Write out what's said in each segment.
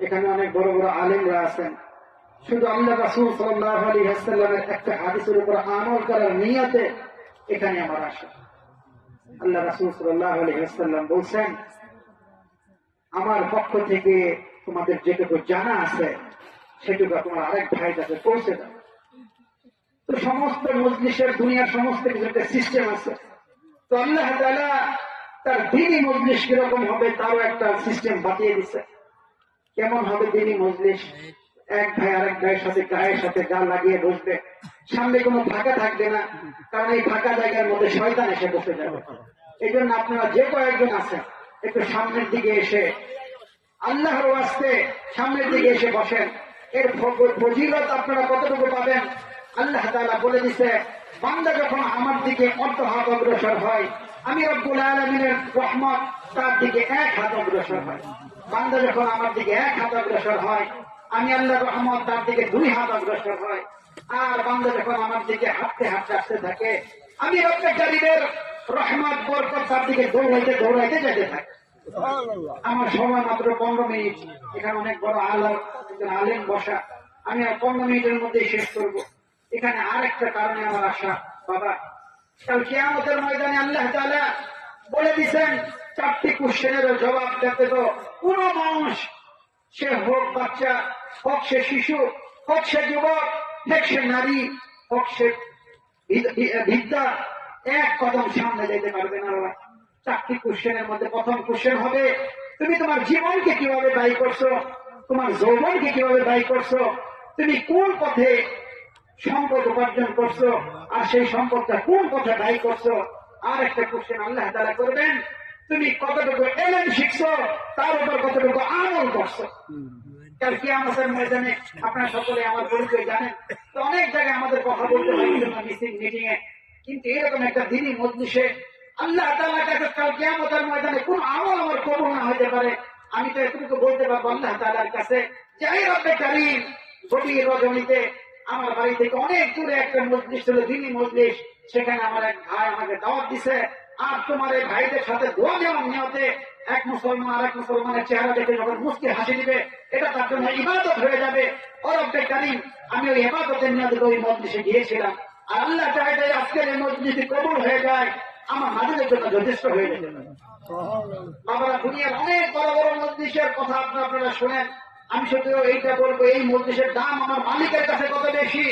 এখানে অনেক বড় বড় আলেমরা আছেন। শুধু আল্লাহ রাসূল সাল্লাল্লাহু আলাইহি ওয়াসাল্লামের একটা হাদিসের উপর আমল করার নিয়তে এখানে আমার আসা। আল্লাহ রাসূল সাল্লাল্লাহু আলাইহি ওয়াসাল্লাম বলছেন, আমার পক্ষ থেকে তোমাদের যেটুকু জানা আছে সেটুকু তোমার আরেক ভাই কাছে পৌঁছে দাও। তো সমস্ত মজলিসের দুনিয়ার সমস্ত কিছু একটা সিস্টেম আছে। তো আল্লাহ তাআলা তার দ্বীনি মজলিস কিরকম হবে তারও একটা সিস্টেম বাতিয়ে দিচ্ছে। কেমন হবে দ্বীনি মজলিস? এক ভাই আরেক ভাইয়ের সাথে গায়ের সাথে গা লাগিয়ে বসবে, সামনে কোনো ফাঁকা থাকবে না, কারণ এই ফাঁকা জায়গার মধ্যে শয়তান এসে বসে যাবে। এই জন্য আপনারা যে কয়েকজন আছেন একটু সামনের দিকে এসে আল্লাহর ওয়াস্তে সামনের দিকে এসে বসেন। এর ফজিলত আপনারা কতটুকু পাবেন আল্লাহ তাআলা বলে দিছে, বান্দা যখন আমার দিকে অর্ধ হাত অগ্রসর হয়, আমি রব্বুল আলামিনের রহমত তার দিকে এক হাত অগ্রসর হয়। বান্দা যখন আমার দিকে এক হাত অগ্রসর হয়, আমি আল্লাহর রহমত তার দিকে 2 হাত অগ্রসর হয়। আর বান্দা যখন আমার দিকে হাঁটতে হাঁটতে আসতে থাকে, আমি রব্বুল কারীমের রহমত বরকত তার দিকে দৌড়াইতে দৌড়াইতে যেতে থাকে। আমার সময় মাত্র 15 মিনিট। এখানে অনেক বড় আলেম বসা, আমি আর 15 মিনিটের মধ্যে শেষ করব। এখানে আর একটা কারণে আমার আশা, বাবা কাল কিয়ামতের ময়দানে আল্লাহ তাআলা বলে দিয়েছেন 4টি কোশ্চেনের জবাব দিতে তো কোন মানুষ, সে হোক বাচ্চা, হোক সে শিশু, হোক সে যুবক, হোক সে নারী, হোক সে বৃদ্ধা, এক কদম সামনে যেতে পারবে না। 4টি কোশ্চেনের মধ্যে প্রথম কোশ্চেন হবে, তুমি তোমার জীবনকে কিভাবে ব্যয় করছো, তোমার যৌবনকে কিভাবে ব্যয় করছো, তুমি কোন পথে সম্পদ উপার্জন করছো, আর সেই সম্পদটা কোন পথে ব্যয় করছো। আর একটা কোশ্চেন আল্লাহ তাআলা করবেন, তুমি কতটুকু ইলম শিখছো, তার উপর কতটুকু আমল করছো। কাল কিয়ামতের ময়দানে আপনারা সকলে আমার পরিচয় জানেন। তো অনেক জায়গায় আমাদের কথা বলতে হয় মিটিং এ, কিন্তু এরকম একটা দ্বীনি মজলিসে আল্লাহ তাআলার কাছে কাল কিয়ামতের ময়দানে কোন আমল আমার কবুল না হতে পারে। আমি তো এতটুকু বলতে পারবো আল্লাহ তাআলার কাছে যে, হে রব্বে কারীম, গভীর রজনীতে আমার বাড়ি থেকে অনেক দূরে একটা মজলিস ছিল, দ্বীনি মজলিস। সেখানে আমার এক ভাই আমাকে দাওয়াত দিছে, আর তোমার এই ভাইদের সাথে দোয়া দেওয়ার নিয়তে এক মুসলমান আর এক মুসলমানের চেহারা দেখে যখন মুস্কি হাসি দিবে, এটা তার জন্য ইবাদত হয়ে যাবে। ও রব্বে কারীম, আমি ওই ইবাদতের নিয়তে ওই মজলিসে গিয়েছিলাম, আর আল্লাহ চাইলে আজকের এই মজলিসে কবুল হয়ে যায়, আমার মাঝের জন্য যথেষ্ট হয়ে যাবে। বাবারা, দুনিয়ার অনেক বড় বড় মজলিসের কথা আপনারা শোনেন। আমি শুধু এইটা বলবো, এই মজলিসের দাম আমার মালিকের কাছে কত বেশি,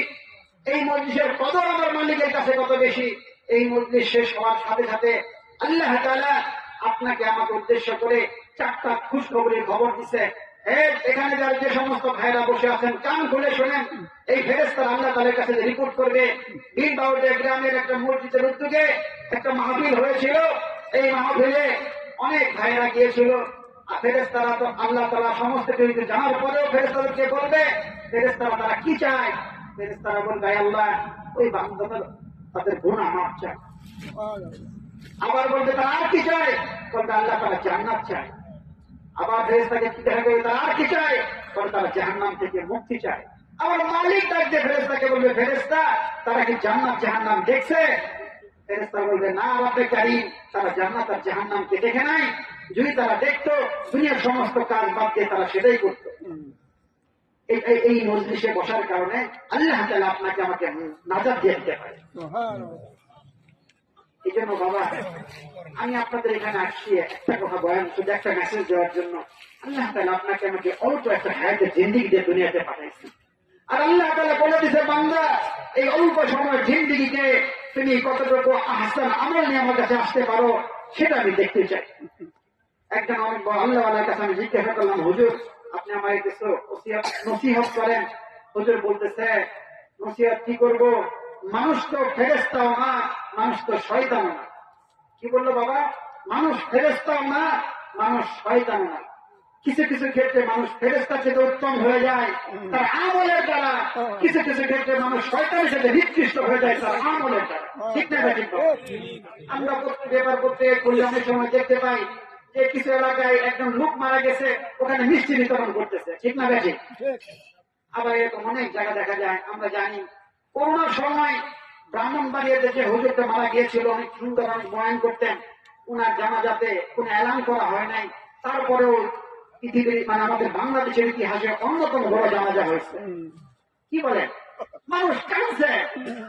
এই মজলিসের কদর আমার মালিকের কাছে কত বেশি। এই মজলিস শেষ হওয়ার সাথে সাথে আল্লাহ তাআলা আপনাকে আমাকে উদ্দেশ্য করে 4টা খুশখবরের খবর দিচ্ছে। এখানে যারা যে সমস্ত ভাইরা বসে আছেন, কান খুলে শোনেন। এই ফেরেশতারা আল্লাহ তাআলার কাছে রিপোর্ট করবে, দিনবাউদে গ্রামের একটা মসজিদের উদ্যোগে একটা মাহফিল হয়েছিল। এই মাহফিলে অনেক ভাইরা গিয়েছিল। ফেরেশতারা তো আল্লাহ তাআলা সমস্ত কিছু জানার পরেও ফেরেশতাদেরকে বলবে, ফেরেশতারা তারা কি চায়? ফেরেশতারা বলবে, আল্লাহ ওই বান্দাদের তাদের গুনাহ মাফ চায়। আবার বলবে তারা আর কি চায়? বলবে আল্লাহ তাআলা জান্নাত চায়। আবার ফেরেশতাকে কি দেখা গেল, তারা আর কি চায়? বলে তারা জাহান্নাম থেকে মুক্তি চায়। আবার মালিক ডাকতে ফেরেশতাকে বলবে, ফেরেশতা তারা কি জান্নাত জাহান্নাম দেখছে? ফেরেশতা বলবে, না রব্বে কারীম, তারা জান্নাত আর জাহান্নামকে দেখে নাই। যদি তারা দেখতো, দুনিয়ার সমস্ত কাজ বাদ দিয়ে তারা সেটাই করতো। এই মজলিসে বসার কারণে আল্লাহ তাআলা আপনাকে আমাকে নাজাত দিয়ে দিতে পারে। এই জন্য বাবা, আমি আপনাদের এখানে আসছি একটা কথা বয়ান, শুধু একটা মেসেজ দেওয়ার জন্য। আল্লাহ তাআলা আপনাকে আমাকে অল্প একটা হায়াতের জিন্দেগি দিয়ে দুনিয়াতে পাঠাইছেন। আর আল্লাহ তাআলা বলে দিয়েছে, বান্দা এই অল্প সময়ের জিন্দেগিতে তুমি কতটুকু আহসান আমল নিয়ে আমার কাছে আসতে পারো, সেটা আমি দেখতে চাই। একজন অনেক বড় আল্লাহওয়ালার কাছে আমি জিজ্ঞাসা করলাম, হুজুর আপনি আমার কিছু নসিহত করেন। হুজুর বলতেছে, নসিহত কি করব? মানুষ তো ফেরেশতাও না, মানুষ তো শয়তানও না। কি বললো বাবা? মানুষ ফেরেশতাও না, মানুষ শয়তানও না। কিছু কিছু ক্ষেত্রে মানুষ ফেরেশতার থেকে উত্তম হয়ে যায় তার আমলের দ্বারা, কিছু কিছু ক্ষেত্রে মানুষ শয়তানের সাথে নিকৃষ্ট হয়ে যায় তার আমলের দ্বারা। ঠিক না? ঠিক। আমরা ব্যাপার করতে অনেক সময় দেখতে পাই যে কিছু এলাকায় একজন লোক মারা গেছে, ওখানে মিষ্টি বিতরণ করতেছে। ঠিক না? ঠিক। আবার এরকম অনেক জায়গা দেখা যায়। আমরা জানি করোনার সময় ব্রাহ্মণবাড়িয়াতে যে হুজুরটা মারা গিয়েছিল, অনেক সুন্দর অনেক বয়ান করতেন। উনার জানাজাতে কোনো এলান করা হয় নাই, তারপরেও পৃথিবীর মানে আমাদের বাংলাদেশের ইতিহাসে অন্যতম বড় জানাজা হয়েছে। কি বলেন, মানুষ কাঁদছে,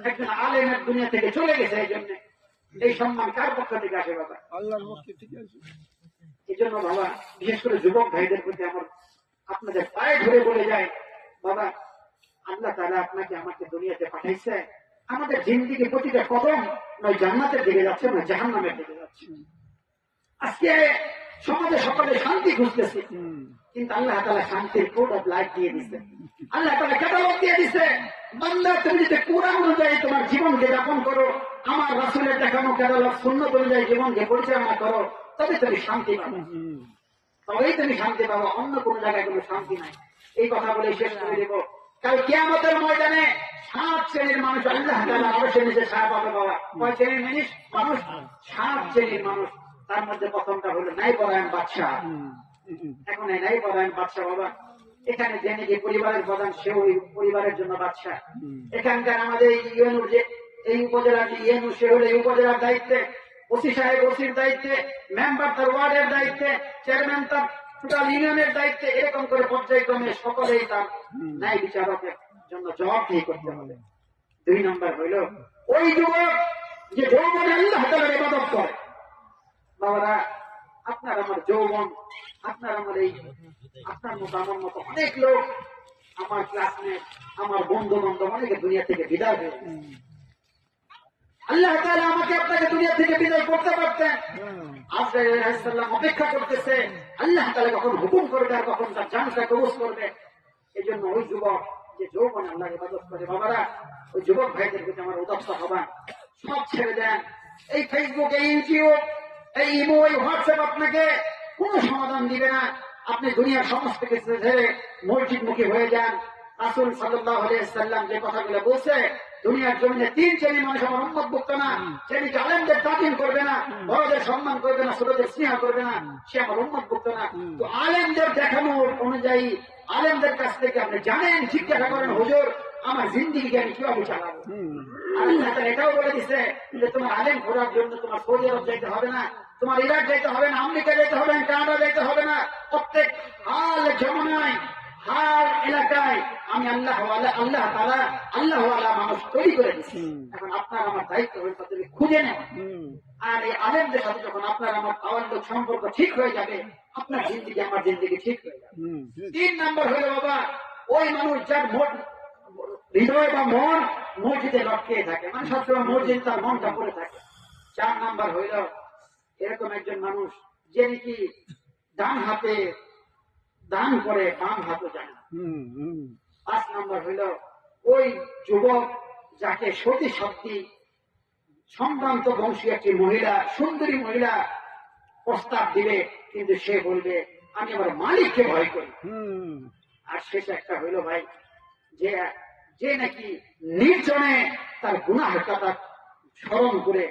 একজন আলেমের দুনিয়া থেকে চলে গেছে। এই জন্য এই সম্মান কার পক্ষ থেকে আসে বাবা? আল্লাহর পক্ষ থেকে আসে। এই জন্য বাবা, বিশেষ করে যুবক ভাইদের প্রতি আমার আপনাদের পায়ে ধরে বলে যায়, বাবা আল্লাহ তাআলা আপনাকে আমাকে দুনিয়াতে পাঠাইছে, আমাদের জিন্দেগি প্রতিটা কদম নয় জান্নাতের দিকে যাচ্ছে, নয় জাহান্নামের দিকে যাচ্ছে। আজকে সমাজে সকলে শান্তি খুঁজতেছে, কিন্তু আল্লাহ তাআলা শান্তির কোড অফ লাইফ দিয়ে দিচ্ছে। আল্লাহ তাআলা ক্যাটালগ দিয়ে দিচ্ছে, বান্দা তুমি যদি কোরআন অনুযায়ী তোমার জীবনকে যাপন করো, আমার রাসূলের দেখানো ক্যাটালগ সুন্নাত অনুযায়ী জীবনকে পরিচালনা করো, তবে তুমি শান্তি পাবে, তবেই তুমি শান্তি পাবো। অন্য কোনো জায়গায় কোনো শান্তি নাই। এই কথা বলে শেষ করে দেব। কাল কিয়ামতের ময়দানে 7 শ্রেণীর মানুষ আল্লাহ তাআলা অবশ্যই নিজে ছায়া পাবে বাবা। কয় শ্রেণীর মানুষ? 7 শ্রেণীর মানুষ। তার মধ্যে প্রথমটা হলো ন্যায়পরায়ণ বাদশা। এখন এই ন্যায়পরায়ণ বাদশা বাবা, এখানে যে নাকি পরিবারের প্রধান, সেও ওই পরিবারের জন্য বাদশা। এখানকার আমাদের ইউনুর যে এই উপজেলার যে ইউনু, সে হলো এই উপজেলার দায়িত্বে, ওসি সাহেব ওসির দায়িত্বে, মেম্বার তার ওয়ার্ডের দায়িত্বে, চেয়ারম্যান তার টোটাল ইউনিয়নের দায়িত্বে। এরকম করে পর্যায়ক্রমে সকলেই তার ন্যায় বিচারকের জন্য জবাবদিহি করতে হবে। 2 নম্বর হইল ওই যুবক যে যৌবনে আল্লাহ তাআলার ইবাদত করে। বাবারা, আপনার আমার যৌবন, আপনার আমার এই আপনার মতো আমার মতো অনেক লোক, আমার ক্লাসমেট, আমার বন্ধু বান্ধব অনেকে দুনিয়া থেকে বিদায় হয়ে গেছে। আল্লাহ তাআলা আমাকে আপনাকে দুনিয়া থেকে বিদায় করতে পারতেন। আজরাইল আলাইহিস সালাম অপেক্ষা করতেছে আল্লাহ তাআলা কখন হুকুম করবে আর কখন তার জানটা কবজ করবে। এজন্য ওই যুবক যে যৌবনে আল্লাহর ইবাদত করে, বাবারা ওই যুবক ভাইদের প্রতি আমার উদাত্ত আহ্বান, সব ছেড়ে দেন। এই ফেসবুক, এই ইউটিউব, এই ইমো, এই হোয়াটসঅ্যাপ আপনাকে কোনো সমাধান দিবে না। আপনি দুনিয়ার সমস্ত কিছু ছেড়ে মসজিদমুখী হয়ে যান। রাসূল সাল্লাল্লাহু আলাইহি ওয়াসাল্লাম যে কথাগুলো বলছে, দুনিয়ার জমিনে 3 শ্রেণীর মানুষ আমার উম্মতভুক্ত না। যিনি আলেমদের তাজিম করবে না, বড়দের সম্মান করবে না, ছোটদের স্নেহ করবে না, সে আমার উম্মতভুক্ত না। তো আলেমদের দেখানো অনুযায়ী আলেমদের কাছ থেকে আপনি জানেন, জিজ্ঞাসা করেন, হুজুর আমার জিন্দেগিকে আমি কিভাবে চালাবো? আল্লাহ তাআলা এটাও বলে দিচ্ছে যে তোমার আলেম ঘোরার জন্য তোমার সৌদি আরব যাইতে হবে না, তোমার ইরাক যাইতে হবে না, আমেরিকা যাইতে হবে না, কানাডা যাইতে হবে না। প্রত্যেক হাল জমানায়, হার এলাকায় আমি আল্লাহ তাআলা আল্লাহওয়ালা মানুষ তৈরি করে দিচ্ছি। এখন আপনার আমার দায়িত্ব হয়ে তাদের খুঁজে নেওয়া। আর এই আলেমদের সাথে যখন আপনার আমার আওয়াজ সম্পর্ক ঠিক হয়ে যাবে, আপনার জিন্দেগি আমার জিন্দেগি ঠিক হয়ে যাবে। 3 নম্বর হলো বাবা, ওই মানুষ যার হৃদয় বা মন মসজিদে লটকে থাকে, মানে সবসময় মসজিদ তার মনটা পড়ে থাকে। 4 নম্বর হইল এরকম একজন মানুষ যে নাকি ডান হাতে দান করে, বাম হাতে জানে না। 5 নম্বর হইল ওই যুবক যাকে সতী শক্তি সম্ভ্রান্ত বংশী একটি মহিলা, সুন্দরী মহিলা প্রস্তাব দিবে, কিন্তু সে বলবে আমি আমার মালিককে ভয় করি। আর শেষ একটা হইল ভাই, যে নাকি নির্জনে তার গুনাহের কথা স্মরণ করে